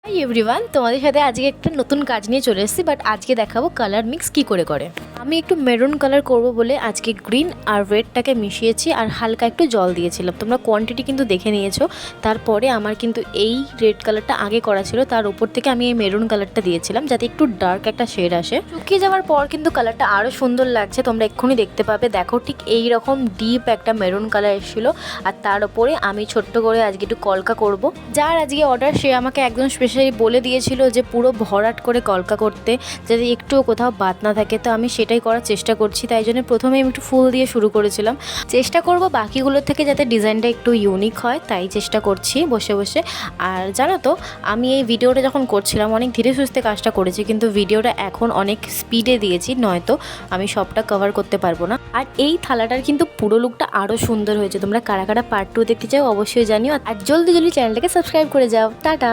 Hi everyone, তোমাদের সাথে আজকে একটা নতুন কাজ নিয়ে চলে এসেছি। বাট আজকে দেখাবো কালার মিক্স কি করে। আমি একটু মেরুন কালার করব বলে আজকে গ্রিন আর রেডটাকে মিশিয়েছি আর হালকা একটু জল দিয়েছিলাম। তোমরা কোয়ান্টিটি কিন্তু দেখে নিয়েছো। তারপরে আমার কিন্তু এই রেড কালারটা আগে করা ছিল, তার উপর থেকে আমি এই মেরুন কালারটা দিয়েছিলাম যাতে একটু ডার্ক একটা শেড আসে। শুকিয়ে যাওয়ার পর কিন্তু কালারটা আরও সুন্দর লাগছে, তোমরা এক্ষুনি দেখতে পাবে। দেখো ঠিক এই রকম ডিপ একটা মেরুন কালার এসেছিলো। আর তার উপরে আমি ছোট্ট করে আজকে একটু কলকা করব। যার আজকে অর্ডার সে আমাকে একদম স্পেশালি বলে দিয়েছিল যে পুরো ভরাট করে কলকা করতে, যাতে একটুও কোথাও বাদ না থাকে। তো আমি সেটাই করার চেষ্টা করছি, তাই জন্য প্রথমে আমি একটু ফুল দিয়ে শুরু করেছিলাম। চেষ্টা করব বাকিগুলোর থেকে যাতে ডিজাইনটা একটু ইউনিক হয়, তাই চেষ্টা করছি বসে বসে। আর জানো তো, আমি এই ভিডিওটা যখন করছিলাম অনেক ধীরে সুস্থে কাজটা করেছি, কিন্তু ভিডিওটা এখন অনেক স্পিডে দিয়েছি, নয়তো আমি সবটা কভার করতে পারবো না। আর এই থালাটার কিন্তু পুরো লুকটা আরও সুন্দর হয়েছে। তোমরা কারা কারা পার্ট 2 দেখতে চাও অবশ্যই জানিও। আর জলদি চ্যানেলটাকে সাবস্ক্রাইব করে যাও। টাটা।